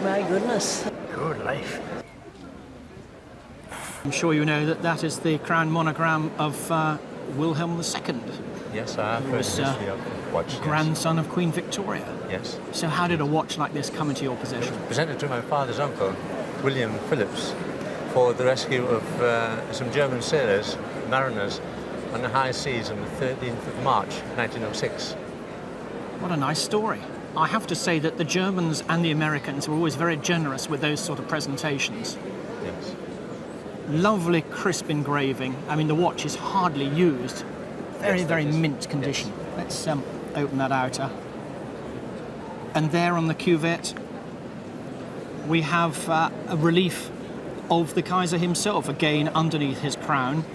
My goodness. Good life. I'm sure you know that that is the crown monogram of Wilhelm II. Yes, I have heard the history of the watch. Grandson of Queen Victoria. Yes. So how did a watch like this come into your possession? Presented to my father's uncle, William Phillips, for the rescue of some German sailors, mariners, on the high seas on the 13th of March, 1906. What a nice story. I have to say that the Germans and the Americans were always very generous with those sort of presentations. Yes. Lovely crisp engraving. I mean, the watch is hardly used. Very mint condition. Yes. Let's open that outer. And there on the cuvette, we have a relief of the Kaiser himself, again underneath his crown.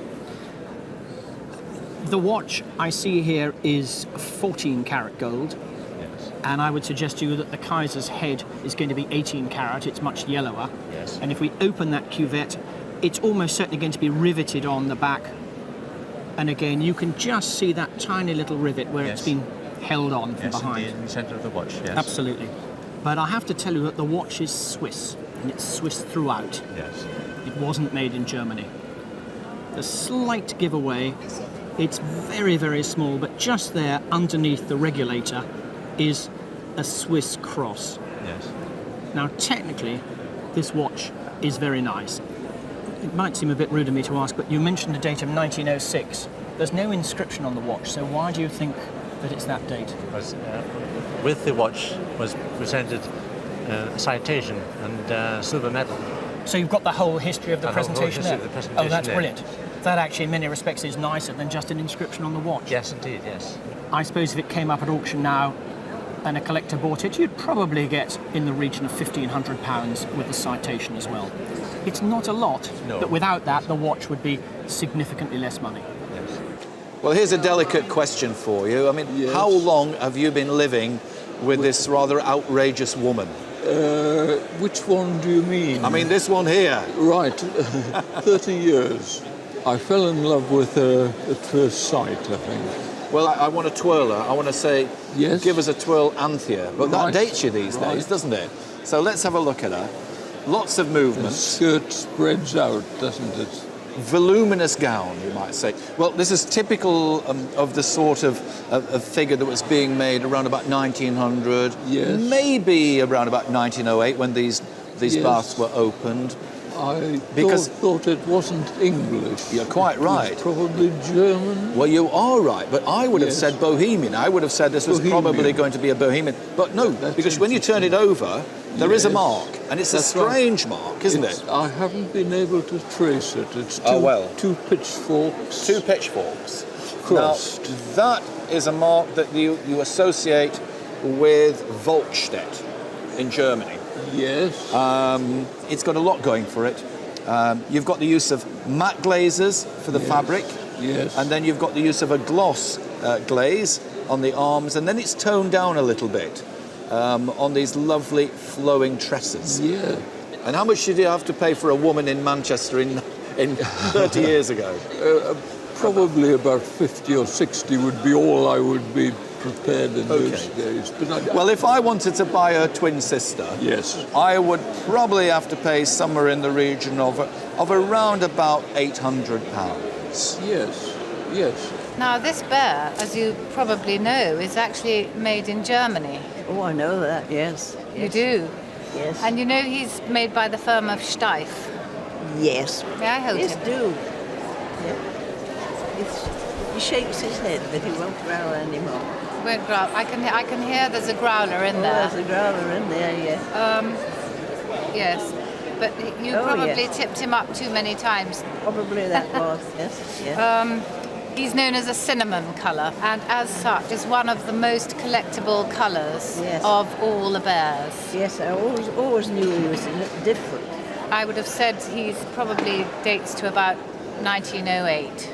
The watch I see here is 14 karat gold. Yes. And I would suggest to you that the Kaiser's head is going to be 18 karat. It's much yellower. Yes. And if we open that cuvette, it's almost certainly going to be riveted on the back. And again, you can just see that tiny little rivet where it's been held on from behind. Yes, in the centre of the watch, yes. Absolutely. But I have to tell you that the watch is Swiss, and it's Swiss throughout. Yes. It wasn't made in Germany. The slight giveaway, it's very small, but just there underneath the regulator is a Swiss cross. Yes. Now, technically, this watch is very nice. It might seem a bit rude of me to ask, but you mentioned a date of 1906. There's no inscription on the watch, so why do you think that it's that date? Because, with the watch was presented a citation and silver medal. So you've got the whole history of the presentation there? Of the presentation oh, that's there. brilliant. That actually, in many respects, is nicer than just an inscription on the watch. Yes, indeed, yes. I suppose if it came up at auction now and a collector bought it, you'd probably get in the region of £1,500 with the citation as well. It's not a lot, but without that, the watch would be significantly less money. Yes. Well, here's a delicate question for you. I mean, how long have you been living with this rather outrageous woman? Which one do you mean? I mean, this one here. Right, 30 years. I fell in love with her at first sight, I think. Well, I want to twirl her. I want to say, yes, give us a twirl, Anthea. But that dates you these days, doesn't it? So let's have a look at her. Lots of movement. The skirt spreads out, doesn't it? Voluminous gown, you might say. Well, this is typical of the sort of figure that was being made around about 1900, maybe around about 1908 when these baths were opened. I thought it wasn't English. You're quite right. It's probably German. Well, you are right, but I would have said Bohemian. I would have said this was probably going to be a Bohemian. But no, because when you turn it over, there is a mark, and it's a strange mark, isn't it? I haven't been able to trace it. It's two pitchforks. Two pitchforks. Crossed. Now, that is a mark that you associate with Volkstedt in Germany. Yes. It's got a lot going for it. You've got the use of matte glazes for the fabric. Yes. And then you've got the use of a gloss glaze on the arms, and then it's toned down a little bit on these lovely flowing tresses. Yeah. And how much did you have to pay for a woman in Manchester in 30 years ago? Probably about 50 or 60 would be all I would be prepared in those days. But well, if I wanted to buy her twin sister, I would probably have to pay somewhere in the region of around about £800. Yes. Now, this bear, as you probably know, is actually made in Germany. Oh, I know that, yes. You do? Yes. And you know he's made by the firm of Steiff? Yes. May I hold him? Yes, do. Yeah. He shakes his head, but he won't growl anymore. Won't growl. I can hear there's a growler in there. There's a growler in there, yeah. Yes. But you probably tipped him up too many times. Probably that was, yes. He's known as a cinnamon colour, and as such is one of the most collectible colours of all the bears. Yes, I always knew he was different. I would have said he's probably dates to about 1908.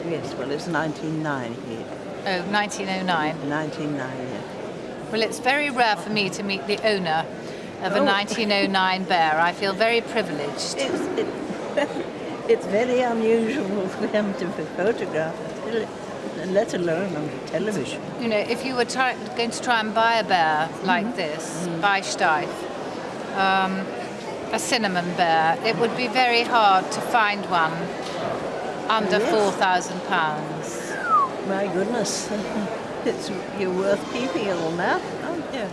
Yes, well, it's 1909 here. Oh, 1909. 1909, yeah. Well, it's very rare for me to meet the owner of a 1909 bear. I feel very privileged. It's very unusual for him to be photographed, let alone on television. You know, if you were going to try and buy a bear like this by Steiff, a cinnamon bear, it would be very hard to find one under £4,000. My goodness. You're worth keeping on that, aren't you?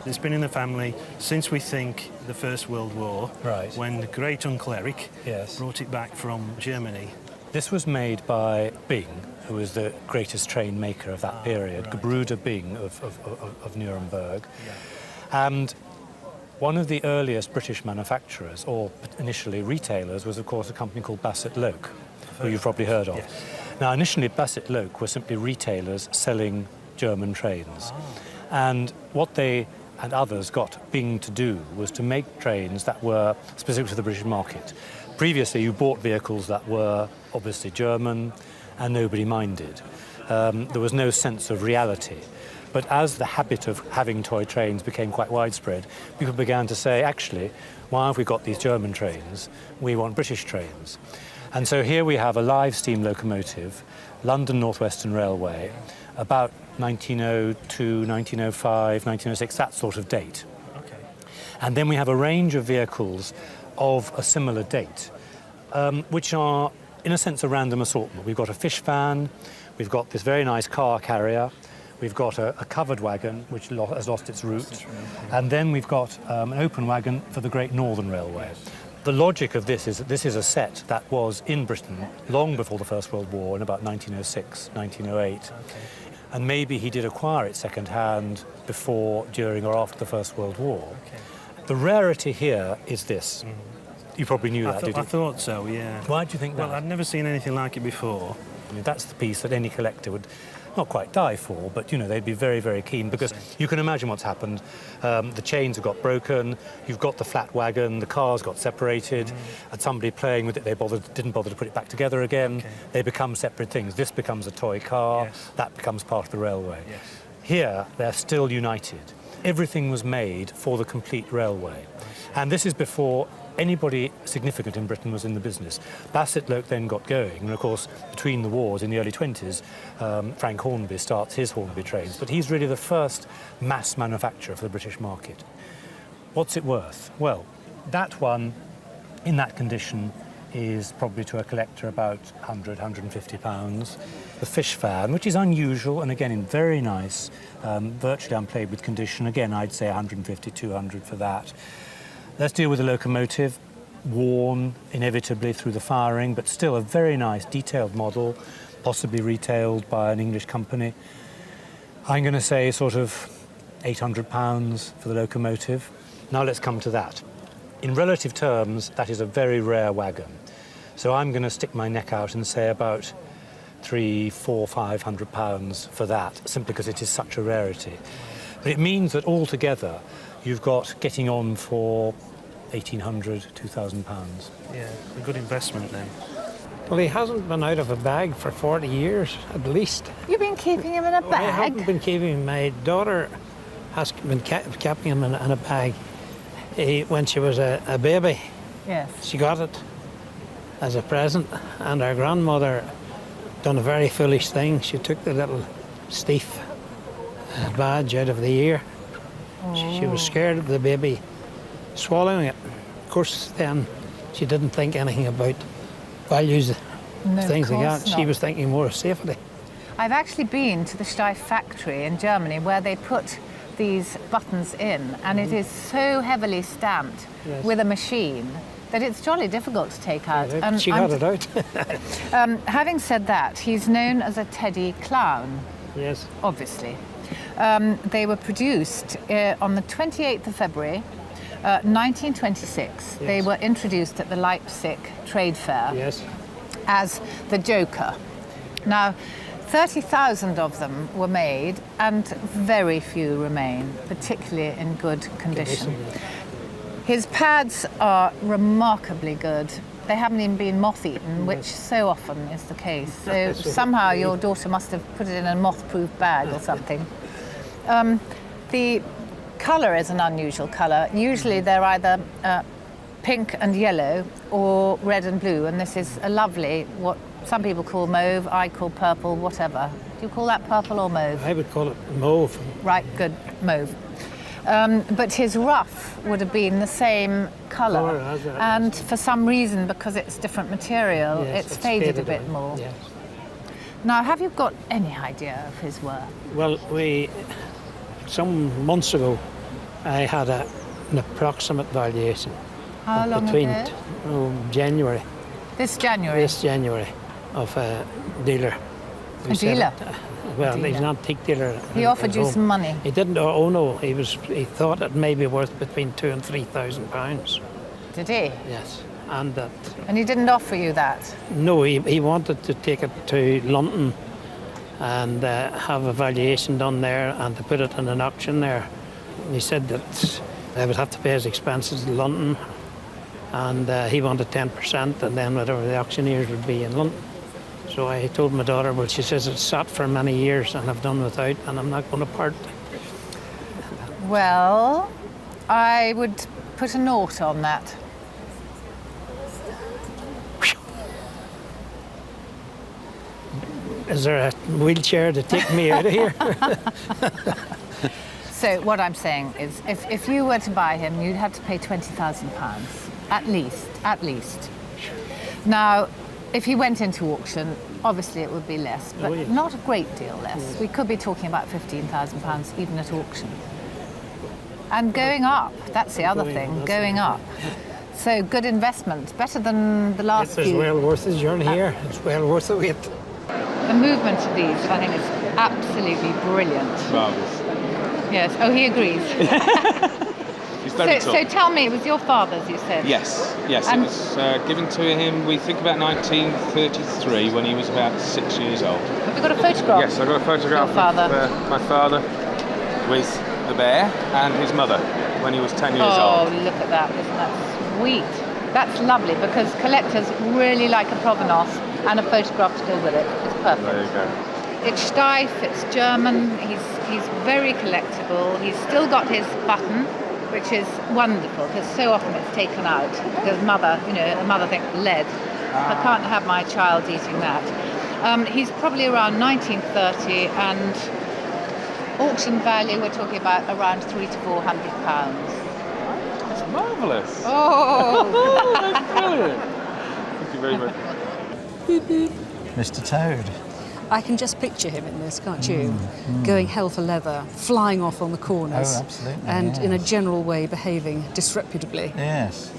It's been in the family since, we think, the First World War, Right. when the great uncle Eric Yes. brought it back from Germany. This was made by Bing, who was the greatest train maker of that period, right. Gebruder Bing of Nuremberg. And one of the earliest British manufacturers, or initially retailers, was of course a company called Bassett Loke, who you've probably heard of. Yes. Now, initially Bassett Loke were simply retailers selling German trains. And what they and others got Bing to do was to make trains that were specific to the British market. Previously, you bought vehicles that were obviously German, and nobody minded. There was no sense of reality. But as the habit of having toy trains became quite widespread, people began to say, actually, why have we got these German trains? We want British trains. And so here we have a live steam locomotive, London North Western Railway, about 1902, 1905, 1906, that sort of date. Okay. And then we have a range of vehicles of a similar date, which are, in a sense, a random assortment. We've got a fish van, we've got this very nice car carrier, we've got a covered wagon, which has lost its route, and then we've got an open wagon for the Great Northern Railway. The logic of this is that this is a set that was in Britain long before the First World War, in about 1906, 1908. Okay. And maybe he did acquire it second-hand before, during, or after the First World War. Okay. The rarity here is this. You probably knew that, did you? I thought so, yeah. Why do you think that? Well, I'd never seen anything like it before. I mean, that's the piece that any collector would not quite die for, but, you know, they'd be very, very keen, because you can imagine what's happened. The chains have got broken, you've got the flat wagon, the cars got separated, and somebody playing with it, didn't bother to put it back together again. Okay. They become separate things. This becomes a toy car, Yes. that becomes part of the railway. Yes. Here, they're still united. Everything was made for the complete railway. And this is before anybody significant in Britain was in the business. Bassett Loke then got going, and of course, between the wars in the early 20s, Frank Hornby starts his Hornby trains, but he's really the first mass manufacturer for the British market. What's it worth? Well, that one, in that condition, is probably to a collector about £100, £150. The fish fan, which is unusual, and again in very nice, virtually unplayed with condition, again I'd say 150, 200 for that. Let's deal with the locomotive, worn inevitably through the firing, but still a very nice detailed model, possibly retailed by an English company. I'm going to say sort of £800 for the locomotive. Now let's come to that. In relative terms, that is a very rare wagon. So I'm going to stick my neck out and say about £300, £400, £500 for that, simply because it is such a rarity. But it means that altogether, you've got getting on for £1,800, £2,000. Yeah, a good investment then. Well, he hasn't been out of a bag for 40 years, at least. You've been keeping him in a I haven't bag? been keeping him. My daughter has been keeping him in a bag. When she was a baby, Yes. she got it as a present, and our grandmother done a very foolish thing. She took the little Steiff badge out of the ear. She was scared of the baby swallowing it. Of course, then she didn't think anything about values, No, things of like course that. She not. was thinking more of safety. I've actually been to the Steiff factory in Germany where they put these buttons in, and it is so heavily stamped Yes. with a machine that it's jolly difficult to take out. She got it out. Having said that, he's known as a teddy clown, Yes. obviously. They were produced on the 28th of February, 1926. They Yes. were introduced at the Leipzig Trade Fair Yes. as the Joker. Now, 30,000 of them were made, and very few remain, particularly in good condition. His pads are remarkably good. They haven't even been moth-eaten, which so often is the case. So somehow your daughter must have put it in a moth-proof bag or something. The colour is an unusual colour. Usually they're either pink and yellow or red and blue, and this is a lovely, what some people call mauve, I call purple, whatever. Do you call that purple or mauve? I would call it mauve. Right, good, mauve. But his ruff would have been the same colour, and for some reason, because it's different material, Yes, it's faded a bit away. more. Yes. Now, have you got any idea of his work? Well, some months ago, I had an approximate valuation. How long between ago? January. This January? This January, of a dealer. A dealer? Well, dealer. he's an antique dealer. He offered you some money? He didn't. Oh no, he thought it may be worth between £2,000 and £3,000. Did he? Yes, and that. And he didn't offer you that? No, he wanted to take it to London and have a valuation done there and to put it in an auction there. He said that I would have to pay his expenses in London, and he wanted 10%, and then whatever the auctioneers would be in London. So I told my daughter, well, she says it's sat for many years and I've done without, and I'm not going to part. Well, I would put a note on that. Is there a wheelchair to take me out of here? So what I'm saying is, if you were to buy him, you'd have to pay £20,000, at least. Now, if he went into auction, obviously it would be less, but not a great deal less. We could be talking about £15,000 even at auction. And going up, that's the other thing, going up. So good investment, better than the last few. It's well worth his journey here. It's well worth the wait. The movement of these, I think, is absolutely brilliant. Marvellous. Yes. Oh, he agrees. He's very so tell me, it was your father's, you said? Yes. And It was given to him, we think about 1933, when he was about 6 years old. Have you got a photograph? Yes, I've got a photograph Your father. of my father with the bear and his mother when he was 10 years Oh, old. look at that. Isn't that sweet? That's lovely, because collectors really like a provenance and a photograph to go with it. It's perfect. There you go. It's Steiff, it's German, he's very collectible. He's still got his button, which is wonderful, because so often it's taken out. Because mother, a mother thinks lead. I can't have my child eating that. He's probably around 1930, and auction value, we're talking about around £300 to £400. That's marvellous. Oh! That's brilliant. Thank you very much. Mr. Toad. I can just picture him in this, can't you? Going hell for leather, flying off on the corners. Oh, absolutely. And in a general way behaving disreputably. Yes.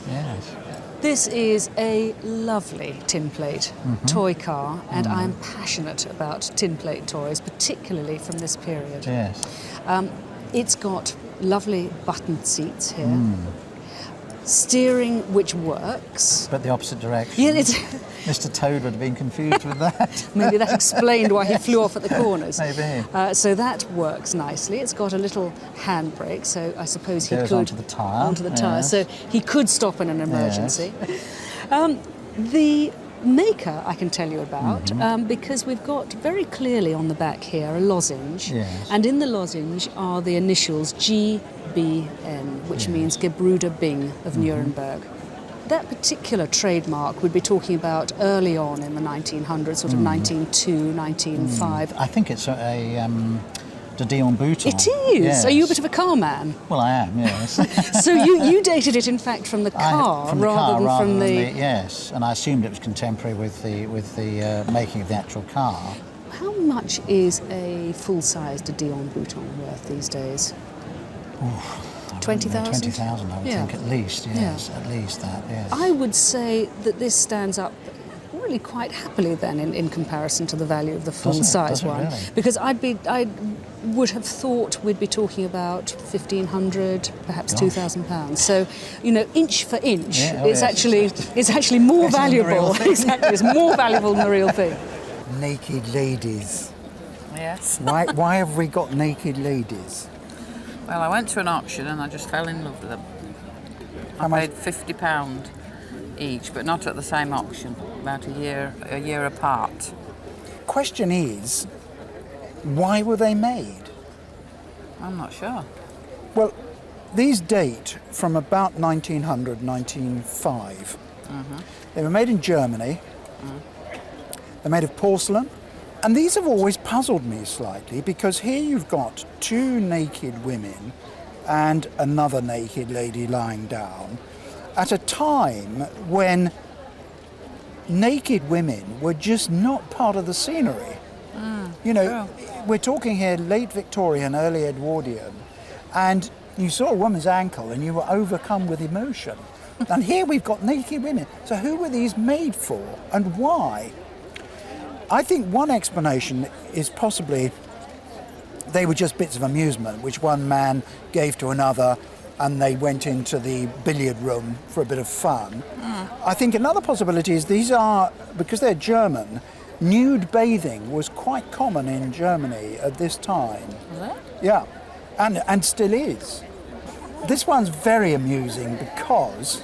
This is a lovely Tinplate toy car, and I'm passionate about Tinplate toys, particularly from this period. Yes. It's got lovely buttoned seats here. Steering which works. But the opposite direction. Yeah, Mr. Toad would have been confused with that. Maybe that explained why he flew off at the corners. Maybe. So that works nicely. It's got a little handbrake, so I suppose he Goes could... onto the tyre. Onto the tyre, Yes. so he could stop in an emergency. The maker I can tell you about, because we've got very clearly on the back here a lozenge, and in the lozenge are the initials GBN, which means Gebruder Bing of Nuremberg. That particular trademark we'd be talking about early on in the 1900s, sort of 1902, 1905. I think it's a de Dion Bouton. It is. Yes. Are you a bit of a car man? Well, I am, yes. So you dated it, in fact, from the car rather than the... Yes, and I assumed it was contemporary with the making of the actual car. How much is a full-size de Dion Bouton worth these days? 20,000? 20,000, I would think, at least, yes. At least that, yes. I would say that this stands up really quite happily then in comparison to the value of the full-size one. Really? Because I would have thought we'd be talking about £1,500, perhaps £2,000. So, inch for inch, it's actually more valuable. Exactly, it's more valuable than the real thing. Naked ladies. Yes. Why have we got naked ladies? Well, I went to an auction and I just fell in love with them. I paid £50 each, but not at the same auction, about a year apart. Question is, why were they made? I'm not sure. Well, these date from about 1900, 1905. They were made in Germany. They're made of porcelain. And these have always puzzled me slightly, because here you've got two naked women and another naked lady lying down at a time when naked women were just not part of the scenery. You know, we're talking here late Victorian, early Edwardian, and you saw a woman's ankle and you were overcome with emotion. And here we've got naked women. So who were these made for and why? I think one explanation is possibly they were just bits of amusement which one man gave to another, and they went into the billiard room for a bit of fun. I think another possibility is these are, because they're German, nude bathing was quite common in Germany at this time. Was it? Yeah, and still is. This one's very amusing because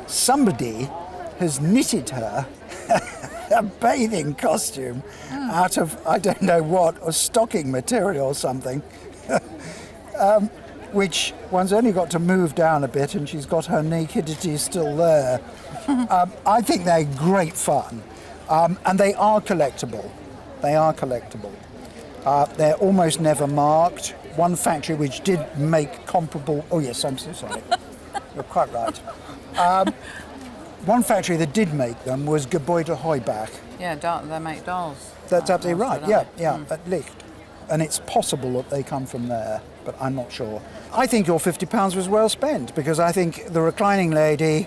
somebody has knitted her a bathing costume out of, I don't know what, a stocking material or something, which one's only got to move down a bit and she's got her nakedity still there. I think they're great fun, and they are collectible. They are collectible. They're almost never marked. One factory which did make comparable... Oh yes, I'm so sorry. You're quite right. One factory that did make them was Gebäude Heubach. Yeah, they make dolls. That's absolutely right, yeah, at Licht. And it's possible that they come from there, but I'm not sure. I think your £50 was well spent, because I think the reclining lady,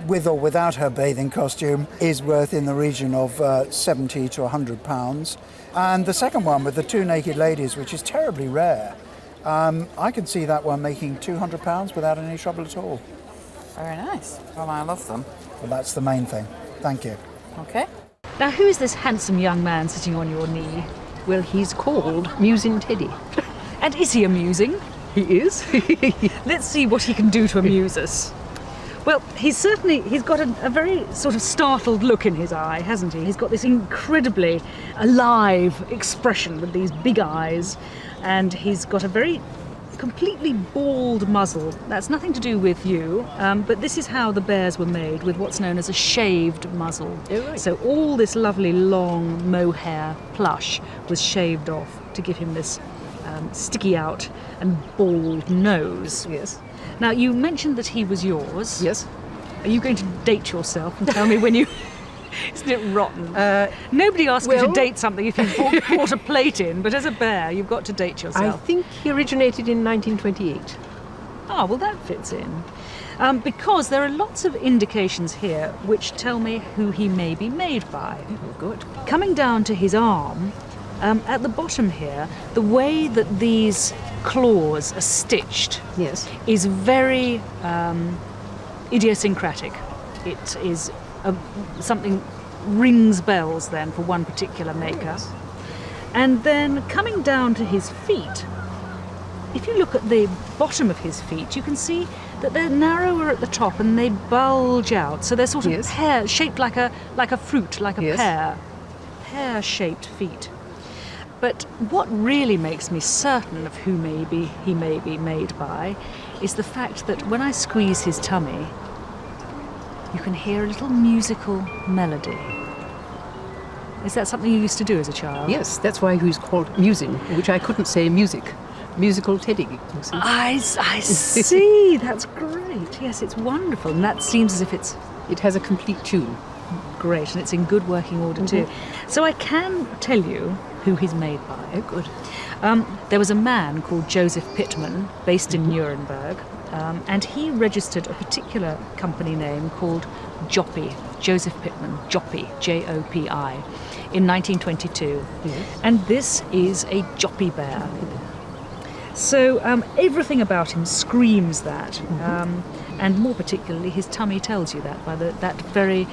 with or without her bathing costume, is worth in the region of £70 to £100. And the second one with the two naked ladies, which is terribly rare, I can see that one making £200 without any trouble at all. Very nice. Well, I love them. Well, that's the main thing. Thank you. Okay. Now, who is this handsome young man sitting on your knee? Well, he's called Musing Teddy. And is he amusing? He is. Let's see what he can do to amuse us. Well, he's got a very sort of startled look in his eye, hasn't he? He's got this incredibly alive expression with these big eyes, and he's got a very completely bald muzzle. That's nothing to do with you, but this is how the bears were made, with what's known as a shaved muzzle. Oh, right. So all this lovely long mohair plush was shaved off to give him this sticky out and bald nose. Yes. Now, you mentioned that he was yours. Yes. Are you going to date yourself and tell me when you... Isn't it rotten? Nobody asks you to date something if you've bought a plate in, but as a bear, you've got to date yourself. I think he originated in 1928. Ah, well, that fits in. Because there are lots of indications here which tell me who he may be made by. Oh, good. Coming down to his arm, at the bottom here, the way that these claws are stitched is very idiosyncratic. It is something rings bells then for one particular maker. And then coming down to his feet, if you look at the bottom of his feet, you can see that they're narrower at the top and they bulge out. So they're sort of pear shaped like a fruit, like a pear. Pear-shaped feet. But what really makes me certain of who he may be made by is the fact that when I squeeze his tummy, you can hear a little musical melody. Is that something you used to do as a child? Yes, that's why he was called Musing, which I couldn't say music. Musical Teddy. I see, that's great. Yes, it's wonderful. And that seems as if it has a complete tune. Great, and it's in good working order too. So I can tell you who he's made by. Oh, good. There was a man called Joseph Pittman, based in Nuremberg, and he registered a particular company name called Joppy, Joseph Pittman, Joppy, J-O-P-I, in 1922. Yes. And this is a Joppy bear. So everything about him screams that, and more particularly his tummy tells you that by that very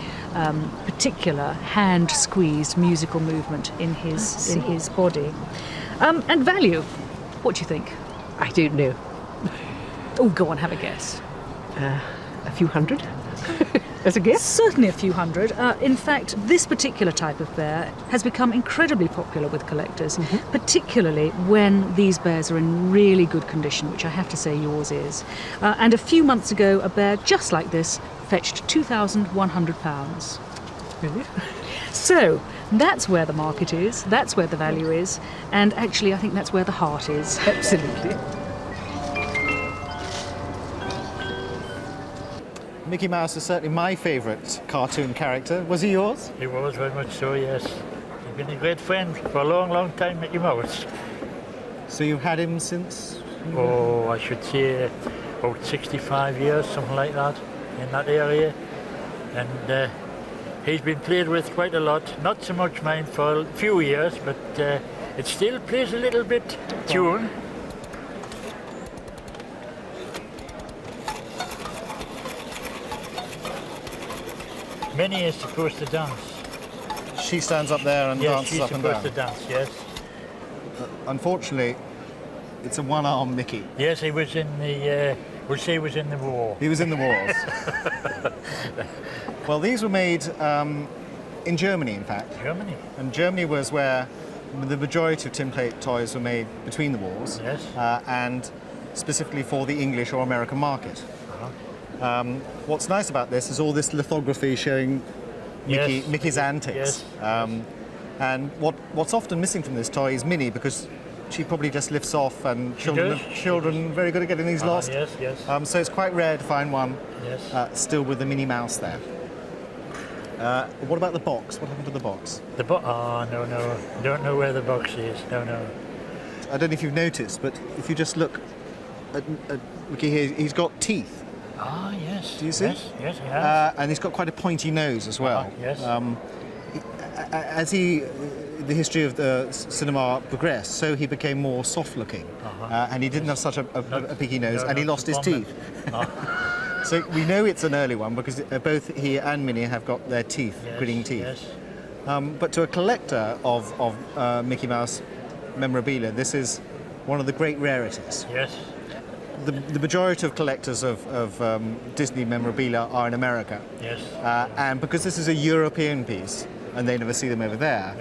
particular hand-squeezed musical movement in his body. And value, what do you think? I don't know. Oh, go on, have a guess. A few hundred? As a guess? Certainly a few hundred. In fact, this particular type of bear has become incredibly popular with collectors, particularly when these bears are in really good condition, which I have to say yours is. And a few months ago, a bear just like this fetched £2,100. Really? So, that's where the market is, that's where the value is, and actually I think that's where the heart is. Absolutely. Mickey Mouse is certainly my favourite cartoon character. Was he yours? He was very much so, yes. He's been a great friend for a long, long time, Mickey Mouse. So you've had him since? Oh, I should say about 65 years, something like that, in that area. And he's been played with quite a lot. Not so much mine for a few years, but it still plays a little bit tune. Minnie is supposed to dance. She stands up there and dances up and down. Yes, she's supposed to dance, yes. Unfortunately, it's a one-armed Mickey. Yes, he was in the, we'll say he was in the war. He was in the wars. Well, these were made in Germany, in fact. Germany. And Germany was where the majority of Tinplate toys were made between the wars. Yes. And specifically for the English or American market. What's nice about this is all this lithography showing Mickey's antics. Yes. And what's often missing from this toy is Minnie, because she probably just lifts off, and children are very good at getting these lost. Yes, yes. So it's quite rare to find one still with the Minnie Mouse there. What about the box? What happened to the box? The box? Oh, no. Don't know where the box is. No. I don't know if you've noticed, but if you just look at Mickey here, he's got teeth. Ah, yes. Do you see? Yes, he has. And he's got quite a pointy nose as well. Yes. As the history of the cinema progressed, so he became more soft-looking, and he didn't have such a picky nose, and he lost his teeth. So we know it's an early one because both he and Minnie have got their teeth, gritting teeth. Yes. But to a collector of Mickey Mouse memorabilia, this is one of the great rarities. Yes. The majority of collectors of Disney memorabilia are in America. Yes. And because this is a European piece, and they never see them over there,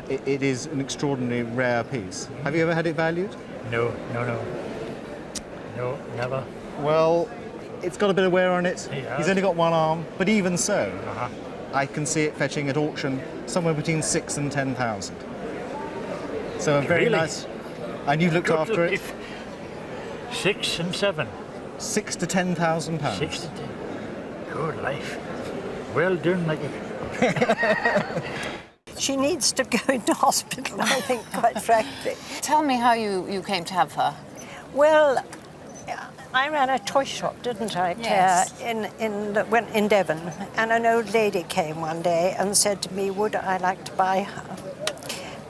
it is an extraordinarily rare piece. Have you ever had it valued? No, never. Well, it's got a bit of wear on it. He's only got one arm, but even so, I can see it fetching at auction somewhere between 6,000 and 10,000. So a very nice. And you've looked after it. 6 and 7. 6,000 to 10,000 pounds. 6 to 10. Good life. Well done, Mickey. She needs to go into hospital, I think, quite frankly. Tell me how you came to have her. Well, I ran a toy shop, didn't I, Claire, in Devon, and an old lady came one day and said to me, would I like to buy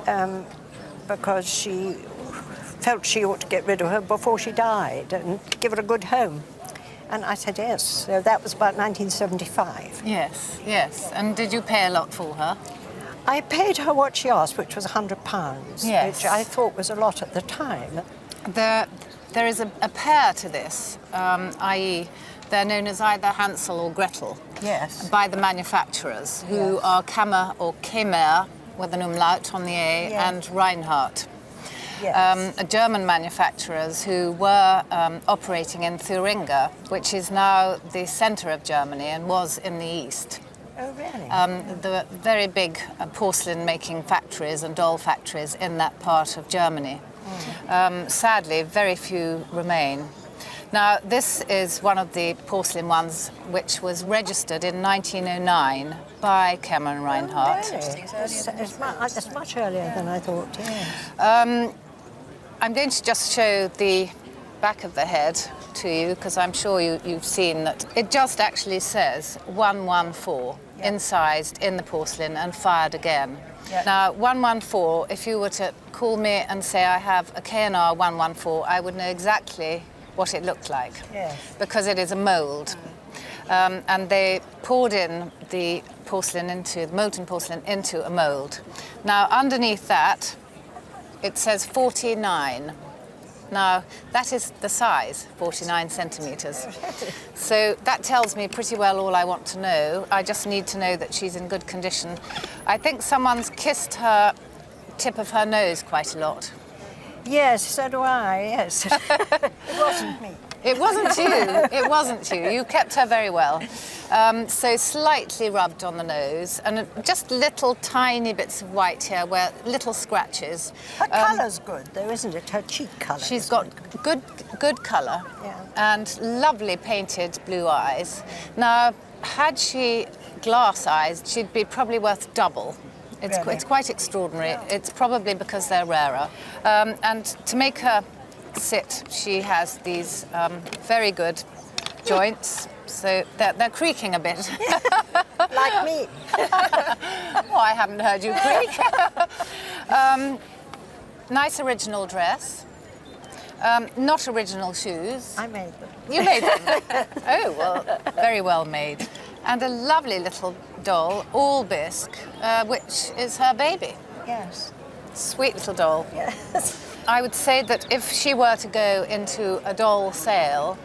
her, because she felt she ought to get rid of her before she died and give her a good home. And I said yes. So that was about 1975. Yes. And did you pay a lot for her? I paid her what she asked, which was £100, which I thought was a lot at the time. There is a pair to this, i.e. they're known as either Hansel or Gretel by the manufacturers, who are Kämmer or Kämmer, with an umlaut on the A, and Reinhardt. German manufacturers who were operating in Thuringia, which is now the centre of Germany and was in the east. Oh, really? The very big porcelain-making factories and doll factories in that part of Germany. Sadly, very few remain. Now, this is one of the porcelain ones which was registered in 1909 by Kämmer Reinhardt. Oh, really? It's much earlier than I thought, yes. I'm going to just show the back of the head to you, because I'm sure you've seen that. It just actually says 114 incised in the porcelain and fired again. Now, 114, if you were to call me and say I have a K&R 114, I would know exactly what it looked like, because it is a mould. And they poured in the molten porcelain into a mould. Now, underneath that, it says 49. Now, that is the size, 49 centimetres. So that tells me pretty well all I want to know. I just need to know that she's in good condition. I think someone's kissed her tip of her nose quite a lot. Yes, so do I, yes. It wasn't me. It wasn't you. It wasn't you. You kept her very well. So slightly rubbed on the nose, and just little tiny bits of white here, where little scratches. Her colour's good, though, isn't it? Her cheek colour. She's got good colour, and lovely painted blue eyes. Now, had she glass eyes, she'd be probably worth double. It's quite extraordinary. It's probably because they're rarer. And to make her sit, she has these very good joints. So they're creaking a bit. Like me. Oh, I haven't heard you creak. Nice original dress. Not original shoes. I made them. You made them? Oh, well, very well made. And a lovely little doll, all bisque, which is her baby. Yes. Sweet little doll. Yes. I would say that if she were to go into a doll sale,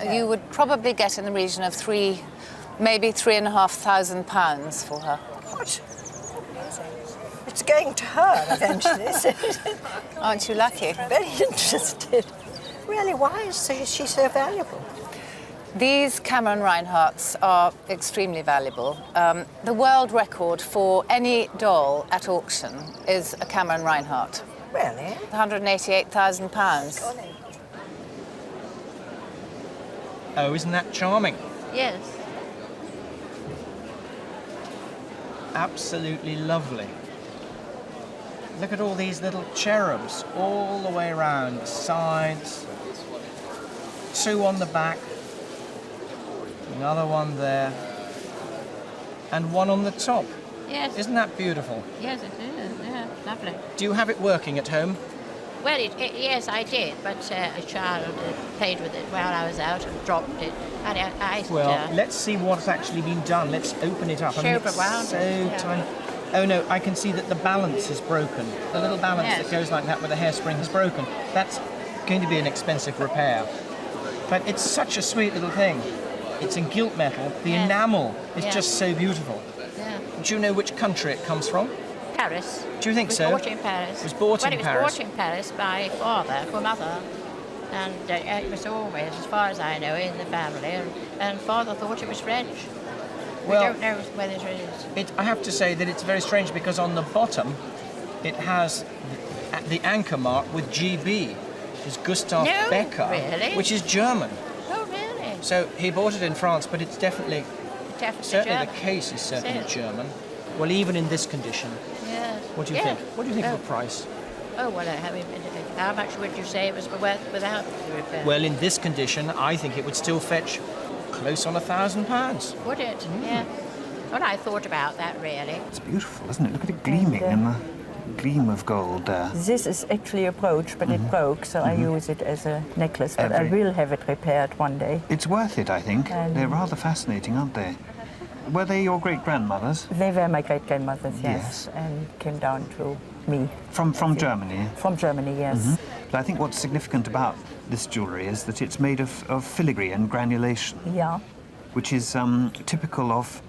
you would probably get in the region of maybe £3,500 for her. What? It's going to her eventually, isn't it? Aren't you lucky? Very interested. Really, why is she so valuable? These Kämmer Reinhardts are extremely valuable. The world record for any doll at auction is a Kämmer Reinhardt. Really? £188,000. Oh, isn't that charming? Yes. Absolutely lovely. Look at all these little cherubs all the way around, sides, 2 on the back, another one there, and 1 on the top. Yes. Isn't that beautiful? Yes, it is. Yeah, lovely. Do you have it working at home? Well, yes, I did, but a child played with it while I was out and dropped it. And Well, let's see what's actually been done. Let's open it up. Show It's around so it, yeah. tiny. Oh no, I can see that the balance is broken. The little balance that goes like that with the hairspring is broken. That's going to be an expensive repair. But it's such a sweet little thing. It's in gilt metal. The enamel is just so beautiful. Yeah. Do you know which country it comes from? Paris. Do you think so? It was bought in Paris. It was bought in Paris. Paris. It was bought in Paris by father for mother. And it was always, as far as I know, in the family. And father thought it was French. Well, we don't know whether it is. I have to say that it's very strange because on the bottom it has the anchor mark with GB. It's Gustav No, Becker, really? which is German. Oh, really? So he bought it in France, but it's definitely certainly German. the case is certainly Yes. German. Well, even in this condition, Yes. what do you think? What do you think of the price? Oh, well, how much would you say it was worth without the repair? Well, in this condition, I think it would still fetch close on £1,000. Would it? Yeah. Well, I thought about that, really. It's beautiful, isn't it? Look at it gleaming in the gleam of gold there. This is actually a brooch, but it broke, so I use it as a necklace, but I will have it repaired one day. It's worth it, I think. They're rather fascinating, aren't they? Were they your great-grandmothers? They were my great-grandmothers, yes, and came down to me. From Germany? From Germany, yes. But I think what's significant about this jewellery is that it's made of filigree and granulation. Yeah. Which is typical of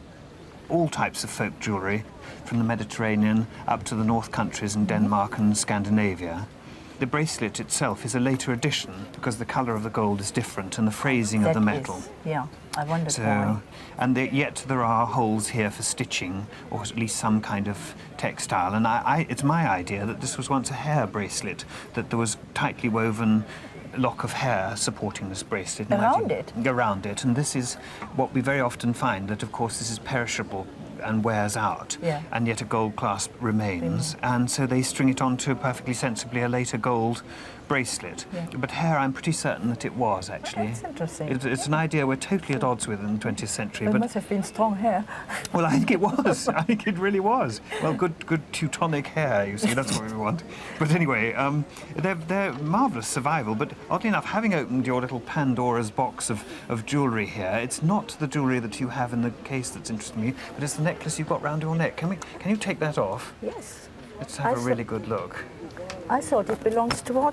all types of folk jewellery, from the Mediterranean up to the North countries in Denmark and Scandinavia. The bracelet itself is a later addition because the colour of the gold is different and the phrasing of the metal. Yeah, I wondered why. And yet there are holes here for stitching, or at least some kind of textile. And it's my idea that this was once a hair bracelet, that there was tightly woven lock of hair supporting this bracelet. Around it? Around it. And this is what we very often find, that of course this is perishable and wears out, and yet a gold clasp remains. And so they string it onto perfectly sensibly a later gold bracelet. But hair, I'm pretty certain that it was, actually. That's interesting. It's an idea we're totally at odds with in the 20th century. It but must have been strong hair. Well, I think it was. I think it really was. Well, good Teutonic hair, you see, that's what we want. But anyway, they're marvellous survival, but oddly enough, having opened your little Pandora's box of jewellery here, it's not the jewellery that you have in the case that's interesting me, but it's the necklace you've got round your neck. Can you take that off? Yes. Let's have a really good look. I thought it belongs to what?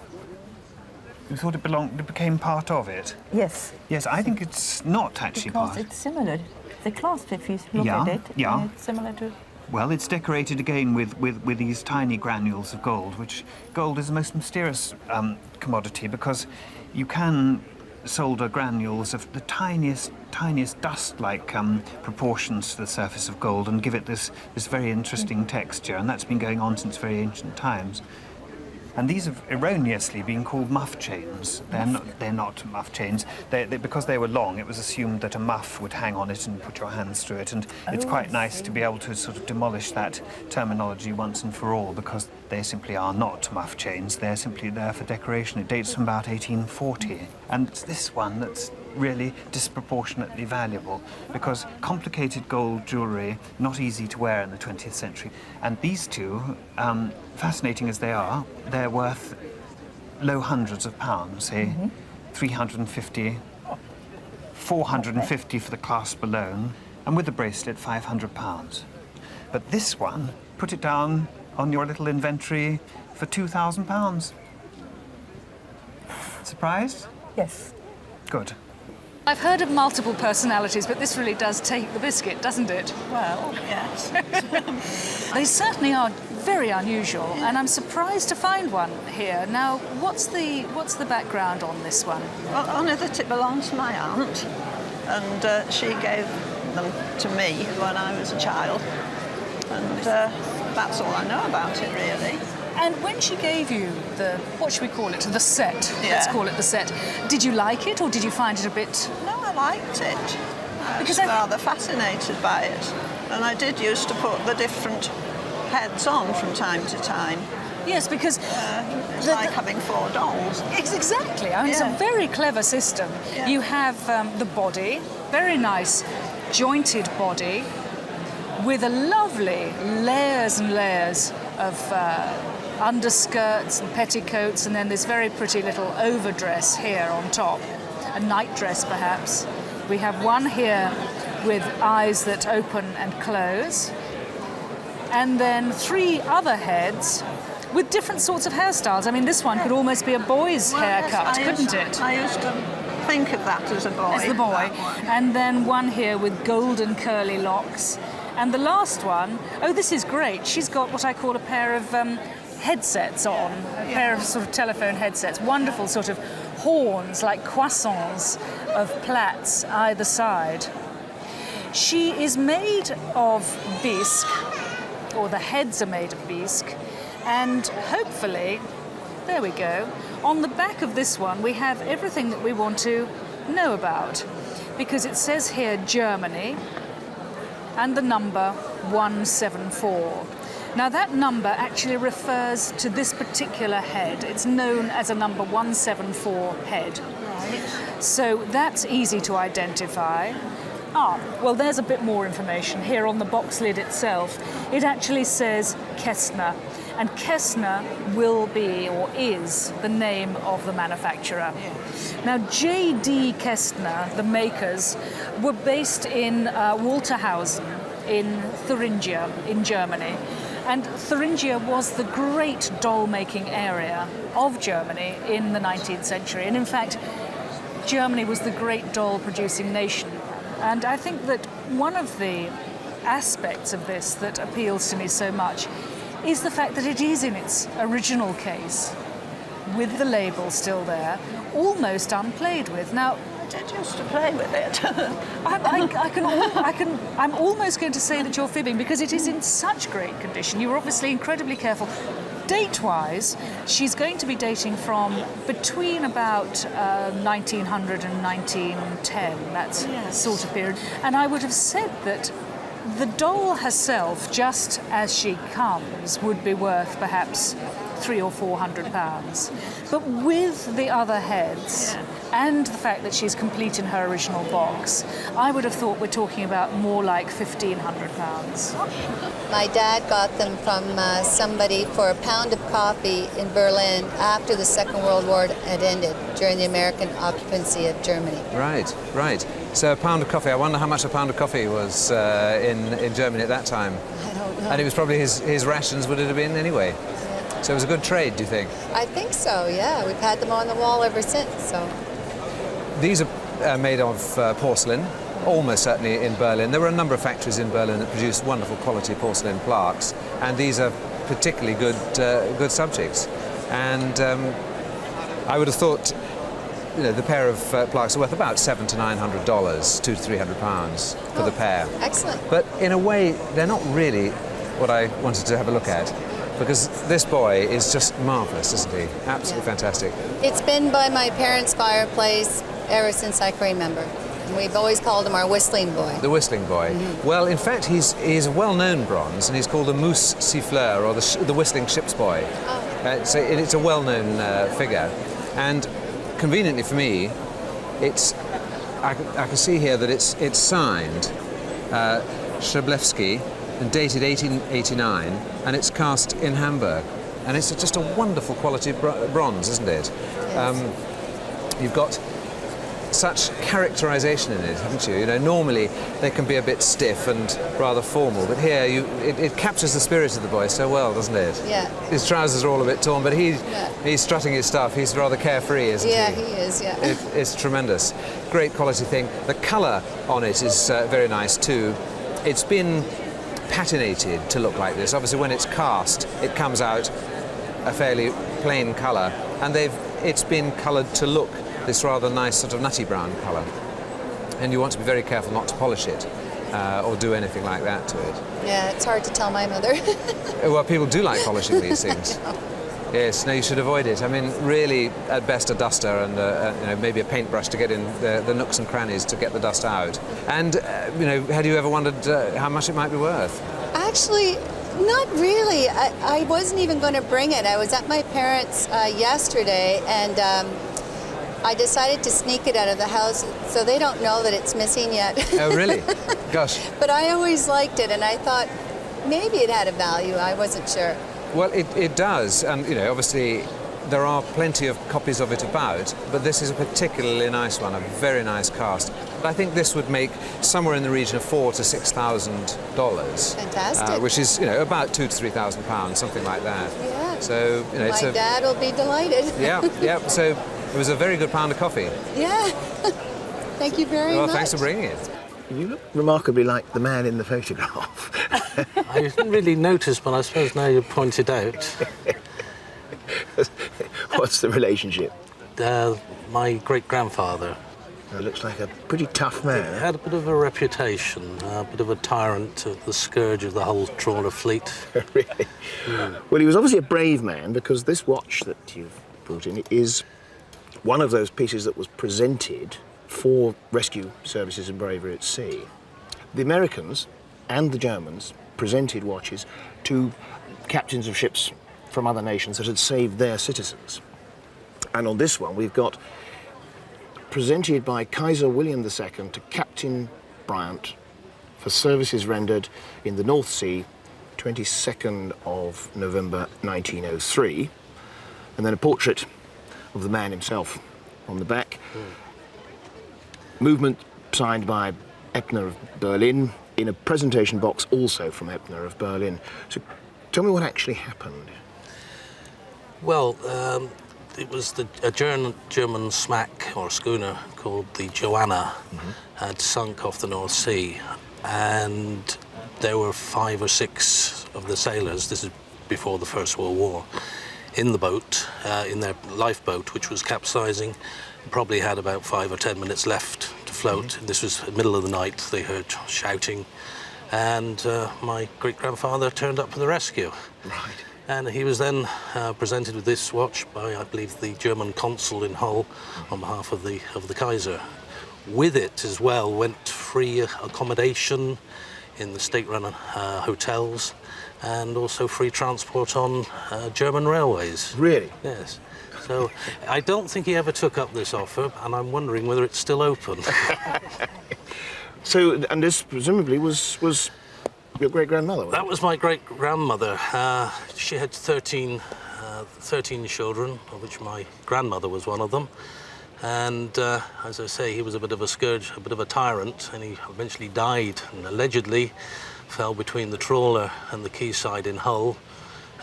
You thought it became part of it? Yes. Yes, I think it's not actually because part. It's similar. The clasp, if you look at it, it's similar to... Well, it's decorated again with these tiny granules of gold, which gold is the most mysterious commodity because you can solder granules of the tiniest dust-like proportions to the surface of gold and give it this very interesting texture, and that's been going on since very ancient times. And these have erroneously been called muff chains. They're not muff chains. Because they were long, it was assumed that a muff would hang on it and put your hands through it, and it's quite nice to be able to sort of demolish that terminology once and for all, because they simply are not muff chains. They're simply there for decoration. It dates from about 1840. And it's this one that's really disproportionately valuable, because complicated gold jewellery, not easy to wear in the 20th century. And these two, fascinating as they are, they're worth low hundreds of pounds, say 350, 450 for the clasp alone, and with the bracelet, 500 pounds. But this one, put it down on your little inventory for 2,000 pounds. Surprised? Yes. Good. I've heard of multiple personalities, but this really does take the biscuit, doesn't it? Well, yes. They certainly are very unusual, and I'm surprised to find one here. Now, what's the background on this one? Well, only that it belongs to my aunt, and she gave them to me when I was a child, and that's all I know about it, really. And when she gave you the, what should we call it, the set, Yeah. let's call it the set, did you like it or did you find it a bit... No, I liked it. I was rather fascinated by it. And I did used to put the different heads on from time to time. Yes, because... it's like having 4 dolls. Exactly. I mean, It's a very clever system. Yeah. You have the body, very nice jointed body, with a lovely layers and layers of underskirts and petticoats, and then this very pretty little overdress here on top, a nightdress perhaps. We have one here with eyes that open and close, and then 3 other heads with different sorts of hairstyles. I mean, this one could almost be a boy's haircut, couldn't it? I used to think of that as a boy. As the boy. And then one here with golden curly locks. And the last one, oh, this is great. She's got what I call a pair of headsets on, a pair of sort of telephone headsets. Wonderful sort of horns, like croissants of plaques either side. She is made of bisque, or the heads are made of bisque, and hopefully, there we go, on the back of this one we have everything that we want to know about, because it says here Germany, and the number 174. Now that number actually refers to this particular head. It's known as a number 174 head. Right. So that's easy to identify. Well, there's a bit more information here on the box lid itself. It actually says Kästner, and Kästner will be, or is, the name of the manufacturer. Yes. Now, J.D. Kästner, the makers, were based in Walterhausen in Thuringia in Germany. And Thuringia was the great doll-making area of Germany in the 19th century. And in fact, Germany was the great doll-producing nation. And I think that one of the aspects of this that appeals to me so much is the fact that it is in its original case, with the label still there, almost unplayed with. Now, I did used to play with it. I'm almost going to say that you're fibbing, because it is in such great condition. You were obviously incredibly careful. Date-wise, she's going to be dating from between about 1900 and 1910, that's sort of period. And I would have said that the doll herself, just as she comes, would be worth perhaps £300 or £400. But with the other heads and the fact that she's complete in her original box, I would have thought we're talking about more like £1,500. My dad got them from somebody for a pound of coffee in Berlin after the Second World War had ended, during the American occupancy of Germany. Right, right. So a pound of coffee, I wonder how much a pound of coffee was in Germany at that time. I don't know. And it was probably his rations would it have been anyway. So it was a good trade, do you think? I think so, yeah. We've had them on the wall ever since, so. These are made of porcelain, almost certainly in Berlin. There were a number of factories in Berlin that produced wonderful quality porcelain plaques, and these are particularly good subjects. And I would have thought the pair of plaques are worth about $700 to $900, £200 to £300 for the pair. Excellent. But in a way, they're not really what I wanted to have a look at, because this boy is just marvellous, isn't he? Absolutely fantastic. It's been by my parents' fireplace ever since I can remember. And we've always called him our whistling boy. The whistling boy. Mm-hmm. Well, in fact, he's a well-known bronze, and he's called the mousse siffleur, or the whistling ship's boy. Oh. So it's a well-known figure. And conveniently for me, I can see here that it's signed Schablewski and dated 1889, and it's cast in Hamburg. And it's just a wonderful quality bronze, isn't it? Yes. You've got such characterization in it, haven't you? Normally they can be a bit stiff and rather formal, but here it captures the spirit of the boy so well, doesn't it? Yeah. His trousers are all a bit torn, but he's strutting his stuff. He's rather carefree, isn't he? Yeah, he is, yeah. It's tremendous. Great quality thing. The colour on it is very nice too. It's been patinated to look like this. Obviously when it's cast, it comes out a fairly plain colour, and it's been coloured to look this rather nice sort of nutty brown colour. And you want to be very careful not to polish it or do anything like that to it. Yeah, it's hard to tell my mother. Well, people do like polishing these things. Yes, no, you should avoid it. I mean, really, at best, a duster and maybe a paintbrush to get in the nooks and crannies to get the dust out. And, had you ever wondered how much it might be worth? Actually, not really. I wasn't even going to bring it. I was at my parents' yesterday, and I decided to sneak it out of the house so they don't know that it's missing yet. Oh, really? Gosh. But I always liked it, and I thought maybe it had a value. I wasn't sure. Well, it does, and obviously there are plenty of copies of it about, but this is a particularly nice one, a very nice cast. But I think this would make somewhere in the region of $4,000 to $6,000. Fantastic. Which is, about £2,000 to £3,000, something like that. Yeah. So, my dad will be delighted. Yeah. So it was a very good pound of coffee. Yeah. Thank you very much. Well, thanks for bringing it. You look remarkably like the man in the photograph. I didn't really notice, but I suppose now you pointed out. What's the relationship? My great-grandfather. It looks like a pretty tough man. He had a bit of a reputation, a bit of a tyrant, the scourge of the whole trawler fleet. Really? Well, he was obviously a brave man, because this watch that you've brought in is one of those pieces that was presented for rescue services and bravery at sea. The Americans and the Germans presented watches to captains of ships from other nations that had saved their citizens. And on this one, we've got presented by Kaiser Wilhelm II to Captain Bryant for services rendered in the North Sea, 22nd of November 1903. And then a portrait of the man himself on the back. Movement signed by Ebner of Berlin, in a presentation box also from Ebner of Berlin. So tell me what actually happened. Well, it was a German smack, or schooner, called the Joanna, had sunk off the North Sea, and there were 5 or 6 of the sailors, this is before the First World War, in the boat, in their lifeboat, which was capsizing. Probably had about 5 or 10 minutes left to float. This was the middle of the night. They heard shouting, and my great-grandfather turned up for the rescue. Right. And he was then presented with this watch by, I believe, the German consul in Hull on behalf of the Kaiser. With it as well went free accommodation in the state-run hotels, and also free transport on German railways. Really? Yes. So I don't think he ever took up this offer, and I'm wondering whether it's still open. So, and this presumably was your great-grandmother? That was my great-grandmother. She had 13 children, of which my grandmother was one of them. And as I say, he was a bit of a scourge, a bit of a tyrant, and he eventually died, and allegedly fell between the trawler and the quayside in Hull,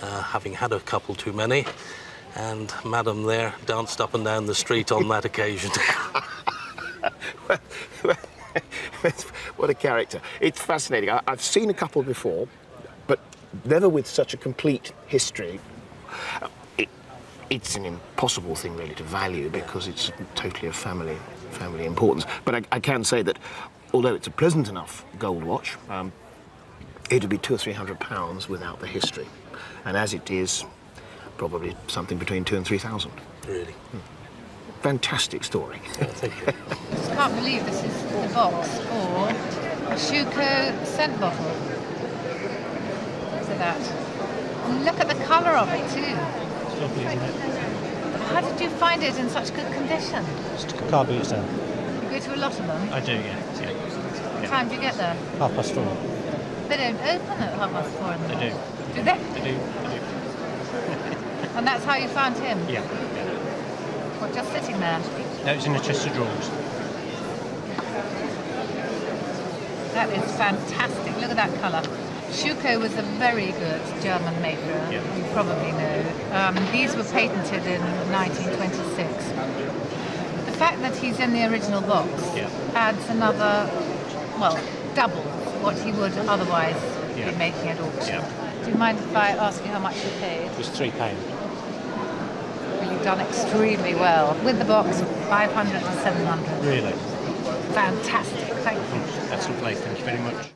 having had a couple too many. And Madam there danced up and down the street on that occasion. What a character. It's fascinating. I've seen a couple before, but never with such a complete history. it's an impossible thing really to value because it's totally of family importance. But I can say that although it's a pleasant enough gold watch, it would be £200 or £300 without the history. And as it is, probably something between 2,000 and 3,000. Really? Fantastic story. Thank you. I just can't believe this is the box for a Schuco scent bottle. Look at that. And look at the colour of it too. It's lovely, isn't it? How did you find it in such good condition? Just can't beat yourself. You go to a lot of them? I do, yeah. What time do you get there? 4:30. They don't open at 4:30 in the They morning. do. Do they? They do. And that's how you found him? Yeah. What, just sitting there? No, it's in the chest of drawers. That is fantastic. Look at that colour. Schuco was a very good German maker, you probably know. These were patented in 1926. The fact that he's in the original box adds another, well, double what he would otherwise be making at auction. Do you mind if I ask you how much you paid? It was £3. Well, you've done extremely well. With the box, 500 to 700. Really? Fantastic. Thank you. That's lovely. Thank you very much.